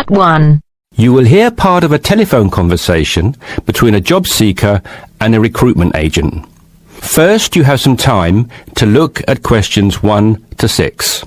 Part 1. You will hear part of a telephone conversation between a job seeker and a recruitment agent. First, you have some time to look at questions 1 to 6.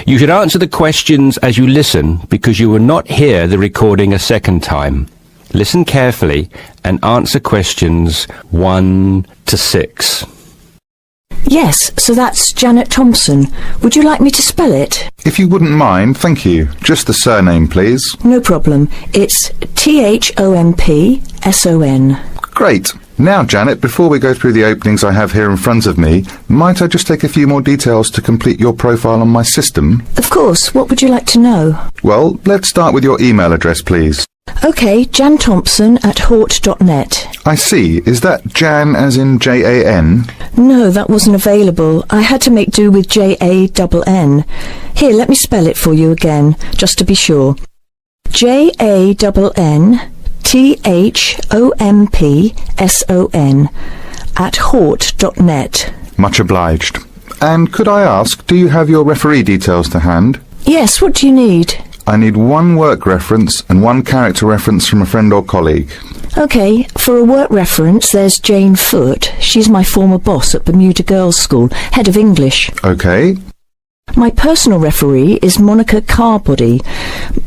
You should answer the questions as you listen because you will not hear the recording a second time. Listen carefully and answer questions 1 to 6. Yes, so that's Janet Thompson. Would you like me to spell it? If you wouldn't mind, thank you. Just the surname, please. No problem. It's Thompson. Great. Now, Janet, before we go through the openings I have here in front of me, might I just take a few more details to complete your profile on my system? Of course. What would you like to know? Well, let's start with your email address, please. OK, janthompson@hort.net. I see. Is that Jan as in Jan? No, that wasn't available. I had to make do with Jann. Here, let me spell it for you again, just to be sure. JANNTHOMPSON Much obliged. And could I ask, do you have your referee details to hand? Yes, what do you need? I need one work reference and one character reference from a friend or colleague. OK, for a work reference, there's Jane Foote. She's my former boss at Bermuda Girls' School, head of English. OK. My personal referee is Monica Carbody.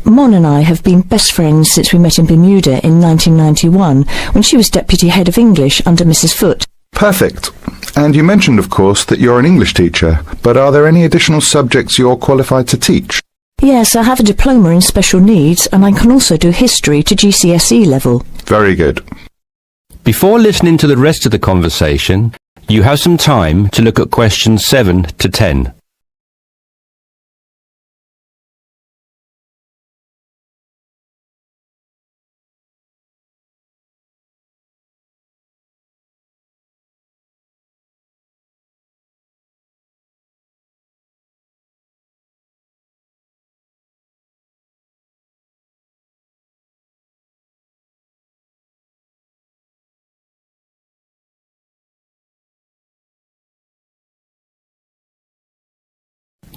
Mon and I have been best friends since we met in Bermuda in 1991, when she was deputy head of English under Mrs. Foote. Perfect. And you mentioned, of course, that you're an English teacher, but are there any additional subjects you're qualified to teach? Yes, I have a diploma in special needs, and I can also do history to GCSE level. Very good. Before listening to the rest of the conversation, you have some time to look at questions 7 to 10.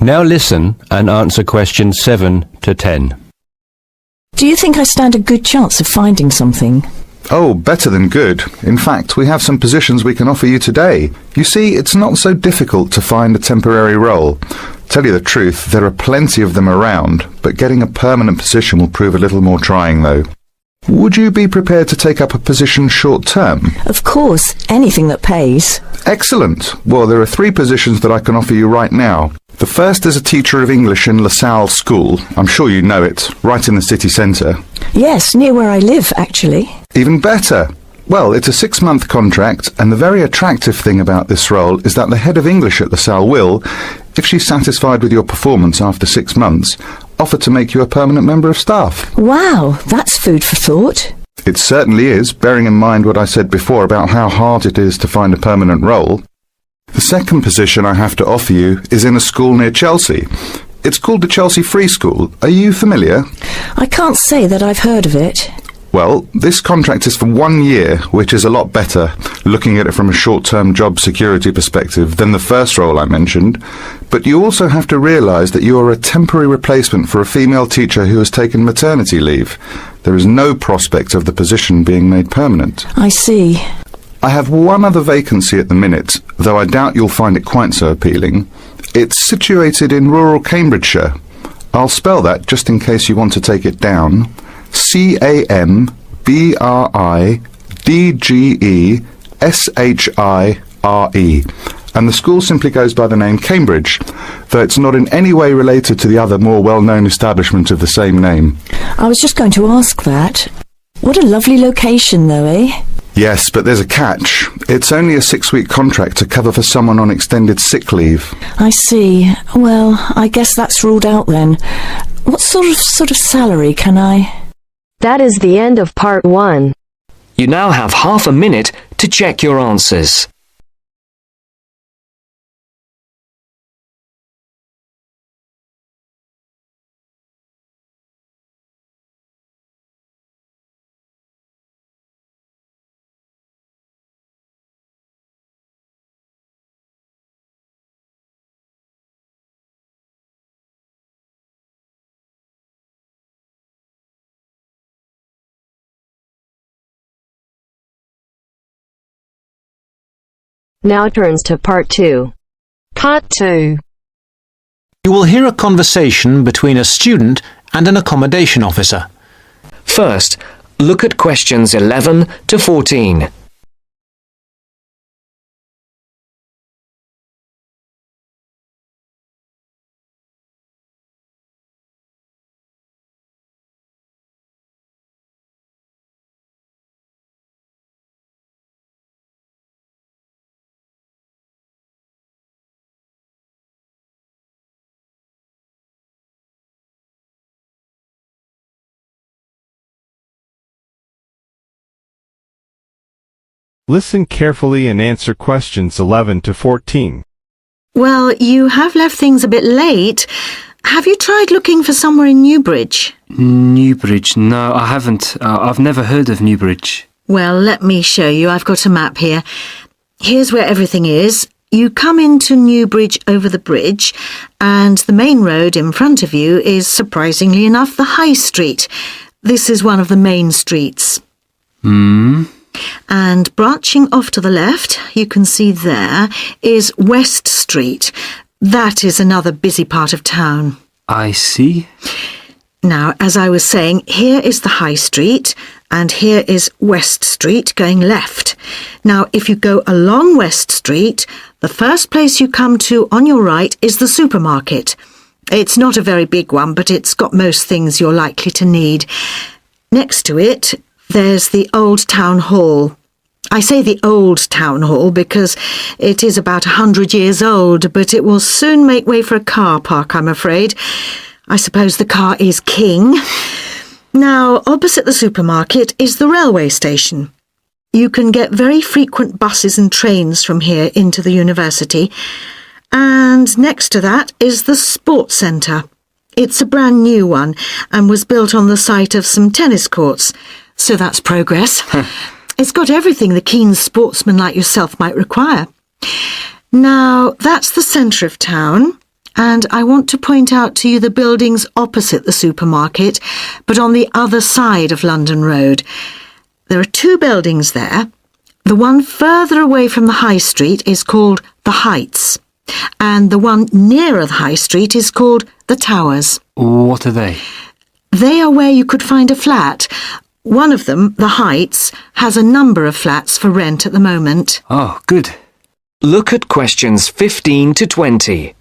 Now listen and answer questions 7 to 10. Do you think I stand a good chance of finding something? Oh, better than good. In fact, we have some positions we can offer you today. You see, it's not so difficult to find a temporary role. Tell you the truth, there are plenty of them around, but getting a permanent position will prove a little more trying, though. Would you be prepared to take up a position short-term? Of course, anything that pays. Excellent. Well, there are 3 positions that I can offer you right now. The first is a teacher of English in LaSalle School. I'm sure you know it, right in the city centre. Yes, near where I live, actually. Even better. Well, it's a 6-month contract, and the very attractive thing about this role is that the head of English at LaSalle will, if she's satisfied with your performance after 6 months, offer to make you a permanent member of staff. Wow, that's food for thought. It certainly is, bearing in mind what I said before about how hard it is to find a permanent role. The second position I have to offer you is in a school near Chelsea. It's called the Chelsea Free School. Are you familiar? I can't say that I've heard of it. Well, this contract is for 1 year, which is a lot better, looking at it from a short-term job security perspective, than the first role I mentioned. But you also have to realise that you are a temporary replacement for a female teacher who has taken maternity leave. There is no prospect of the position being made permanent. I see. I have one other vacancy at the minute, though I doubt you'll find it quite so appealing. It's situated in rural Cambridgeshire. I'll spell that just in case you want to take it down. CAMBRIDGESHIRE. And the school simply goes by the name Cambridge, though it's not in any way related to the other more well-known establishment of the same name. I was just going to ask that. What a lovely location, though, eh? Yes, but there's a catch. It's only a 6-week contract to cover for someone on extended sick leave. I see. Well, I guess that's ruled out then. What sort of salary can I... That is the end of part 1. You now have half a minute to check your answers. Now turns to part 2. Part 2. You will hear a conversation between a student and an accommodation officer. First, look at questions 11 to 14. Listen carefully and answer questions 11 to 14. Well, you have left things a bit late. Have you tried looking for somewhere in Newbridge? Newbridge? No, I haven't. I've never heard of Newbridge. Well, let me show you. I've got a map here. Here's where everything is. You come into Newbridge over the bridge, and the main road in front of you is, surprisingly enough, the High Street. This is one of the main streets. And branching off to the left, you can see there, is West Street. That is another busy part of town. I see. Now, as I was saying, here is the High Street, and here is West Street going left. Now, if you go along West Street, the first place you come to on your right is the supermarket. It's not a very big one, but it's got most things you're likely to need. Next to it, there's the Old Town Hall. I say the Old Town Hall because it is about 100 years old, but it will soon make way for a car park, I'm afraid. I suppose the car is king. Now, opposite the supermarket is the railway station. You can get very frequent buses and trains from here into the university. And next to that is the sports centre. It's a brand new one and was built on the site of some tennis courts. So that's progress. It's got everything the keen sportsman like yourself might require. Now, that's the centre of town, and I want to point out to you the buildings opposite the supermarket, but on the other side of London Road. There are 2 buildings there. The one further away from the High Street is called the Heights, and the one nearer the High Street is called the Towers. What are they? They are where you could find a flat. One of them, the Heights, has a number of flats for rent at the moment. Oh, good. Look at questions 15 to 20.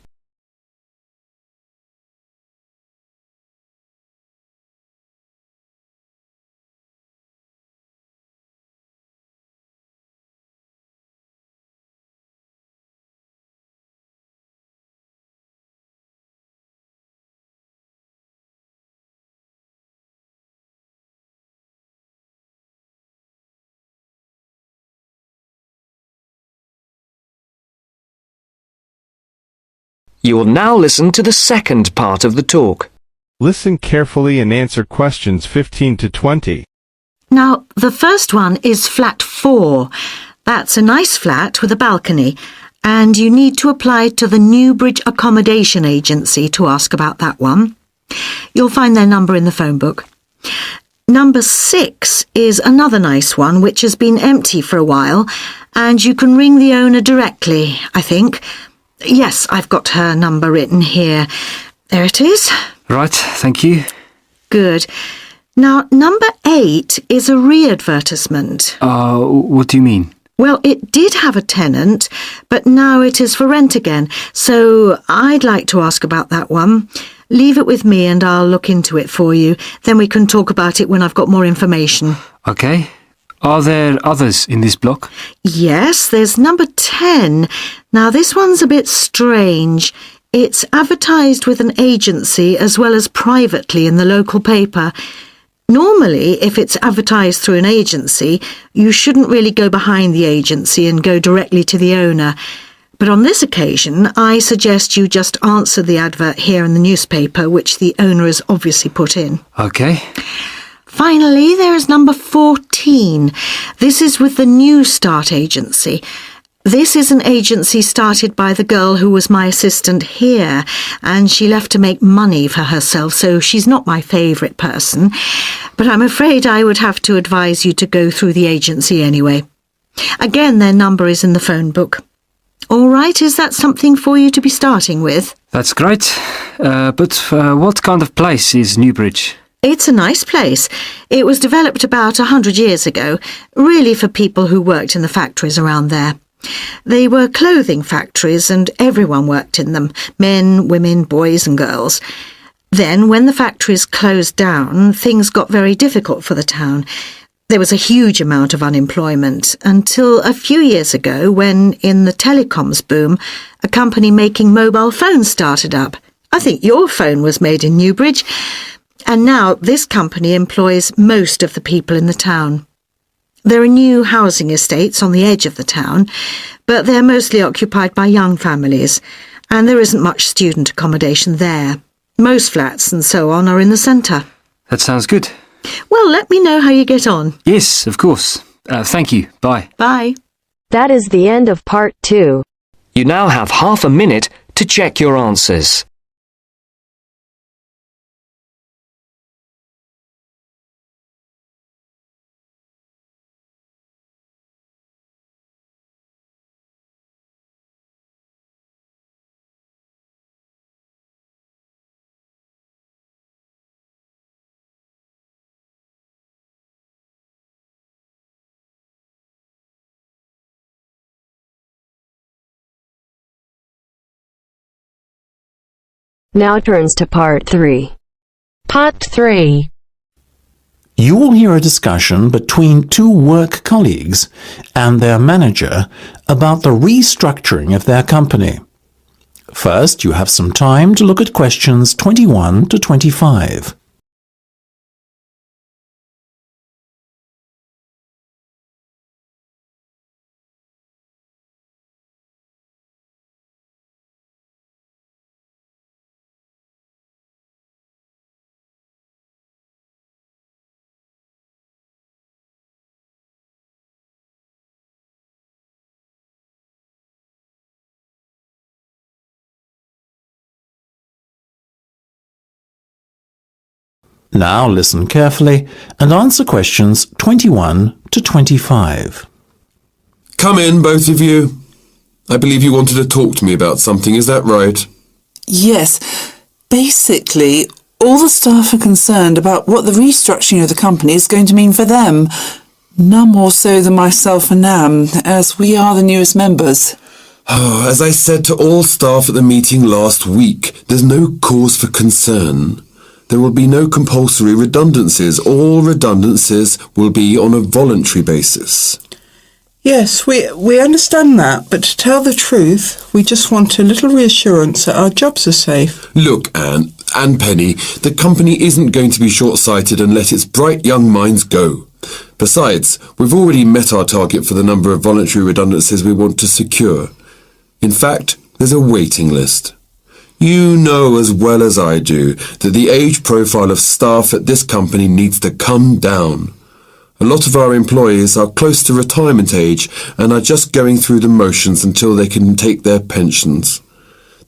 You will now listen to the second part of the talk. Listen carefully and answer questions 15 to 20. Now, the first one is flat 4. That's a nice flat with a balcony, and you need to apply to the Newbridge Accommodation Agency to ask about that one. You'll find their number in the phone book. Number 6 is another nice one which has been empty for a while, and you can ring the owner directly, I think. Yes, I've got her number written here. There it is. Right, thank you. Good. Now, number 8 is a re-advertisement. What do you mean? Well, it did have a tenant, but now it is for rent again, so I'd like to ask about that one. Leave it with me and I'll look into it for you. Then we can talk about it when I've got more information. Okay. Are there others in this block? Yes, there's number 10. Now, this one's a bit strange. It's advertised with an agency as well as privately in the local paper. Normally, if it's advertised through an agency, you shouldn't really go behind the agency and go directly to the owner. But on this occasion, I suggest you just answer the advert here in the newspaper, which the owner has obviously put in. Okay. Finally, there is number 14. This is with the New Start agency. This is an agency started by the girl who was my assistant here, and she left to make money for herself, so she's not my favourite person. But I'm afraid I would have to advise you to go through the agency anyway. Again, their number is in the phone book. All right, is that something for you to be starting with? That's great. But what kind of place is Newbridge? It's a nice place. It was developed about 100 years ago, really for people who worked in the factories around there. They were clothing factories and everyone worked in them, men, women, boys and girls. Then, when the factories closed down, things got very difficult for the town. There was a huge amount of unemployment until a few years ago when, in the telecoms boom, a company making mobile phones started up. I think your phone was made in Newbridge. And now this company employs most of the people in the town. There are new housing estates on the edge of the town, but they're mostly occupied by young families, and there isn't much student accommodation there. Most flats and so on are in the centre. That sounds good. Well, let me know how you get on. Yes, of course. Thank you. Bye. Bye. That is the end of part 2. You now have half a minute to check your answers. Now turns to part 3. Part 3. You will hear a discussion between two work colleagues and their manager about the restructuring of their company. First, you have some time to look at questions 21 to 25. Now listen carefully and answer questions 21 to 25. Come in, both of you. I believe you wanted to talk to me about something, is that right? Yes. Basically, all the staff are concerned about what the restructuring of the company is going to mean for them. None more so than myself and Nam, as we are the newest members. As I said to all staff at the meeting last week, there's no cause for concern. There will be no compulsory redundancies. All redundancies will be on a voluntary basis. Yes, we understand that, but to tell the truth, we just want a little reassurance that our jobs are safe. Look, Anne and Penny, the company isn't going to be short-sighted and let its bright young minds go. Besides, we've already met our target for the number of voluntary redundancies we want to secure. In fact, there's a waiting list. You know as well as I do that the age profile of staff at this company needs to come down. A lot of our employees are close to retirement age and are just going through the motions until they can take their pensions.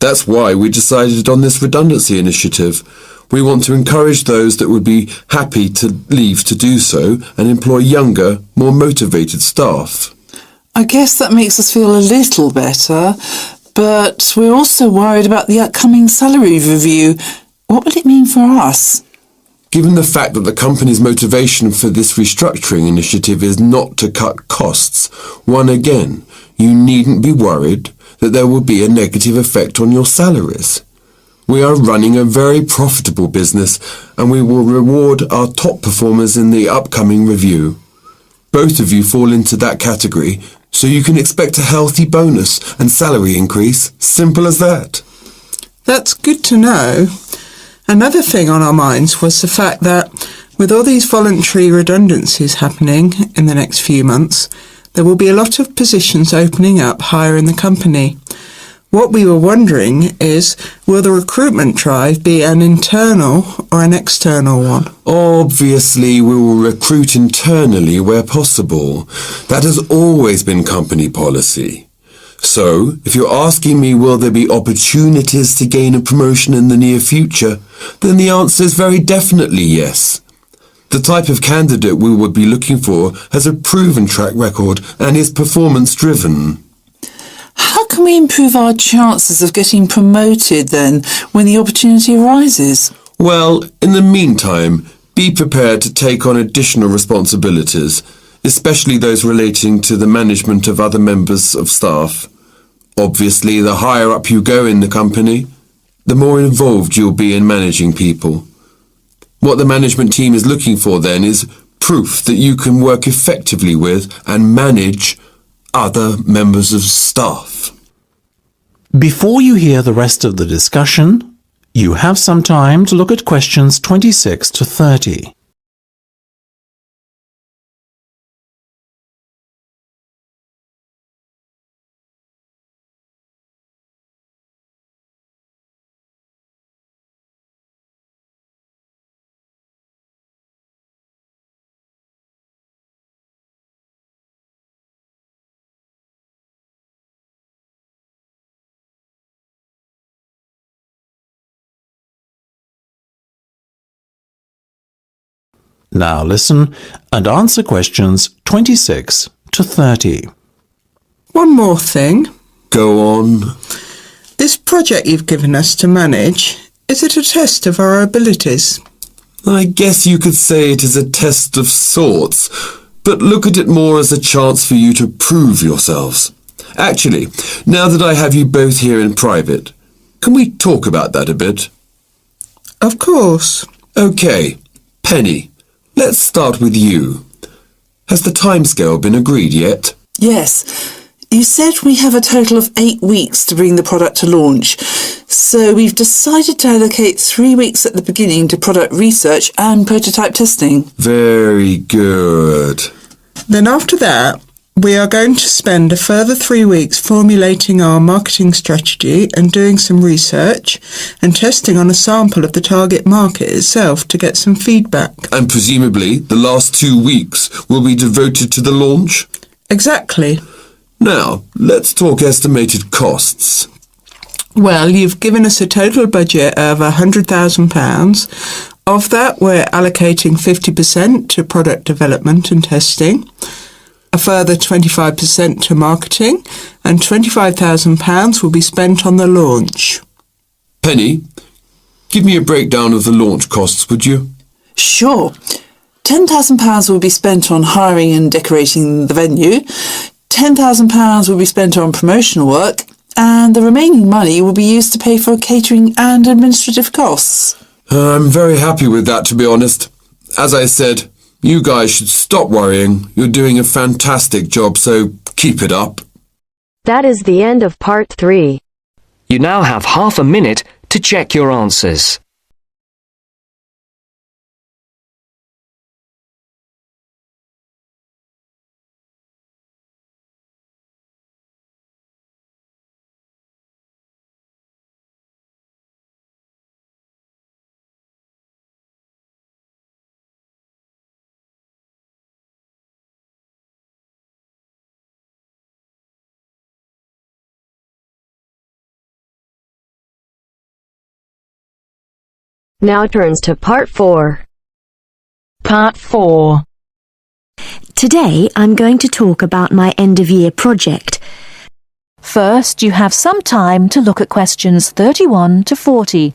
That's why we decided on this redundancy initiative. We want to encourage those that would be happy to leave to do so and employ younger, more motivated staff. I guess that makes us feel a little better, but we're also worried about the upcoming salary review. What will it mean for us? Given the fact that the company's motivation for this restructuring initiative is not to cut costs, again, you needn't be worried that there will be a negative effect on your salaries. We are running a very profitable business and we will reward our top performers in the upcoming review. Both of you fall into that category, so you can expect a healthy bonus and salary increase. Simple as that. That's good to know. Another thing on our minds was the fact that with all these voluntary redundancies happening in the next few months, there will be a lot of positions opening up higher in the company. What we were wondering is, will the recruitment drive be an internal or an external one? Obviously, we will recruit internally where possible. That has always been company policy. So, if you're asking me will there be opportunities to gain a promotion in the near future, then the answer is very definitely yes. The type of candidate we would be looking for has a proven track record and is performance-driven. How can we improve our chances of getting promoted then when the opportunity arises? Well, in the meantime, be prepared to take on additional responsibilities, especially those relating to the management of other members of staff. Obviously, the higher up you go in the company, the more involved you'll be in managing people. What the management team is looking for then is proof that you can work effectively with and manage other members of staff. Before you hear the rest of the discussion, you have some time to look at questions 26 to 30. Now listen and answer questions 26 to 30. One more thing. Go on. This project you've given us to manage, is it a test of our abilities? I guess you could say it is a test of sorts, but look at it more as a chance for you to prove yourselves. Actually, now that I have you both here in private, can we talk about that a bit? Of course. Okay, Penny, let's start with you. Has the timescale been agreed yet? Yes. You said we have a total of 8 weeks to bring the product to launch. So we've decided to allocate 3 weeks at the beginning to product research and prototype testing. Very good. Then after that, we are going to spend a further 3 weeks formulating our marketing strategy and doing some research and testing on a sample of the target market itself to get some feedback. And presumably the last 2 weeks will be devoted to the launch? Exactly. Now, let's talk estimated costs. Well, you've given us a total budget of £100,000. Of that, we're allocating 50% to product development and testing, a further 25% to marketing, and £25,000 will be spent on the launch. Penny, give me a breakdown of the launch costs, would you? Sure. £10,000 will be spent on hiring and decorating the venue, £10,000 will be spent on promotional work, and the remaining money will be used to pay for catering and administrative costs. I'm very happy with that, to be honest. As I said, you guys should stop worrying. You're doing a fantastic job, so keep it up. That is the end of part 3. You now have half a minute to check your answers. Now turns to part 4. Part 4. Today I'm going to talk about my end-of-year project. First, you have some time to look at questions 31 to 40.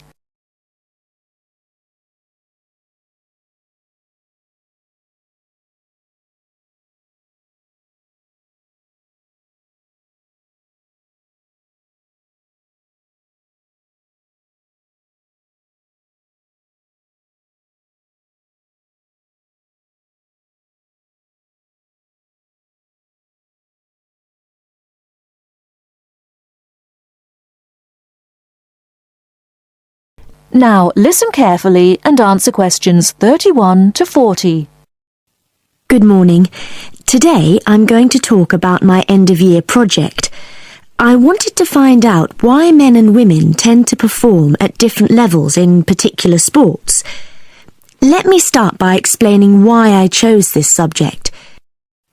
Now listen carefully and answer questions 31 to 40. Good morning. Today I'm going to talk about my end-of-year project. I wanted to find out why men and women tend to perform at different levels in particular sports. Let me start by explaining why I chose this subject.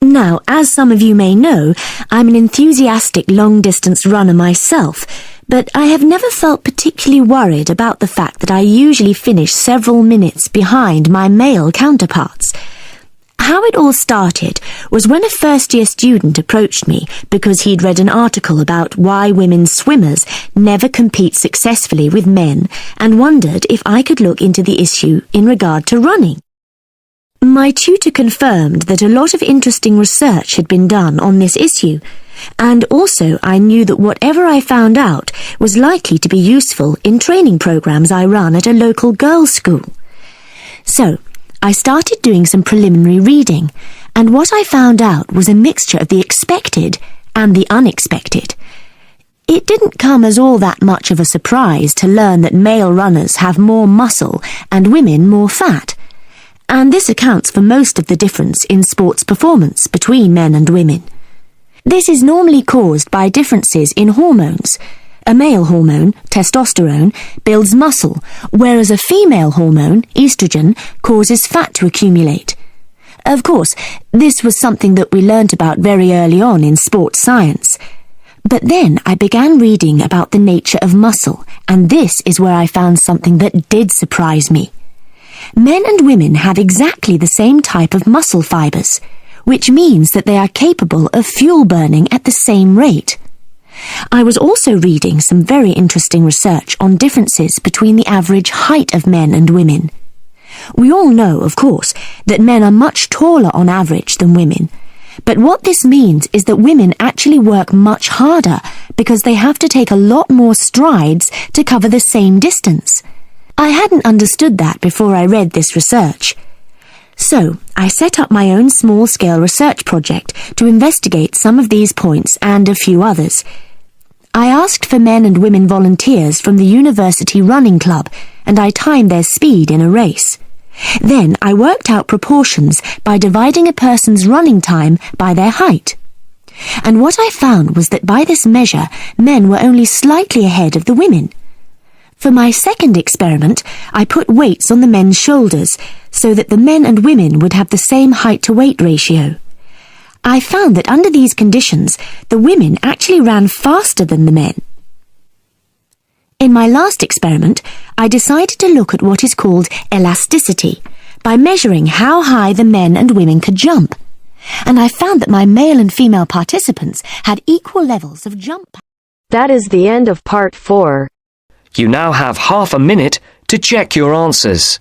Now, as some of you may know, I'm an enthusiastic long-distance runner myself, but I have never felt particularly worried about the fact that I usually finish several minutes behind my male counterparts. How it all started was when a first-year student approached me because he'd read an article about why women swimmers never compete successfully with men and wondered if I could look into the issue in regard to running. My tutor confirmed that a lot of interesting research had been done on this issue, and also I knew that whatever I found out was likely to be useful in training programs I run at a local girls' school. So, I started doing some preliminary reading, and what I found out was a mixture of the expected and the unexpected. It didn't come as all that much of a surprise to learn that male runners have more muscle and women more fat, and this accounts for most of the difference in sports performance between men and women. This is normally caused by differences in hormones. A male hormone, testosterone, builds muscle, whereas a female hormone, estrogen, causes fat to accumulate. Of course, this was something that we learnt about very early on in sports science. But then I began reading about the nature of muscle, and this is where I found something that did surprise me. Men and women have exactly the same type of muscle fibers, which means that they are capable of fuel burning at the same rate. I was also reading some very interesting research on differences between the average height of men and women. We all know, of course, that men are much taller on average than women, but what this means is that women actually work much harder because they have to take a lot more strides to cover the same distance. I hadn't understood that before I read this research. So, I set up my own small-scale research project to investigate some of these points and a few others. I asked for men and women volunteers from the university running club, and I timed their speed in a race. Then I worked out proportions by dividing a person's running time by their height. And what I found was that by this measure, men were only slightly ahead of the women. For my second experiment, I put weights on the men's shoulders so that the men and women would have the same height-to-weight ratio. I found that under these conditions, the women actually ran faster than the men. In my last experiment, I decided to look at what is called elasticity by measuring how high the men and women could jump. And I found that my male and female participants had equal levels of jump. That is the end of part 4. You now have half a minute to check your answers.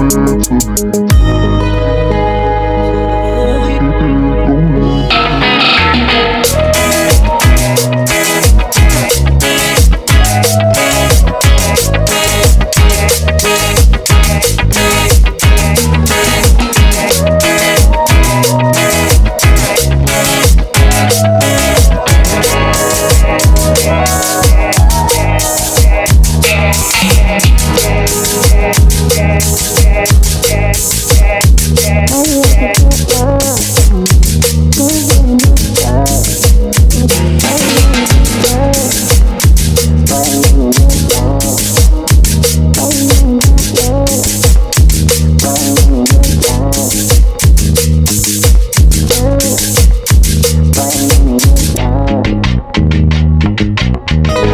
Give it to me.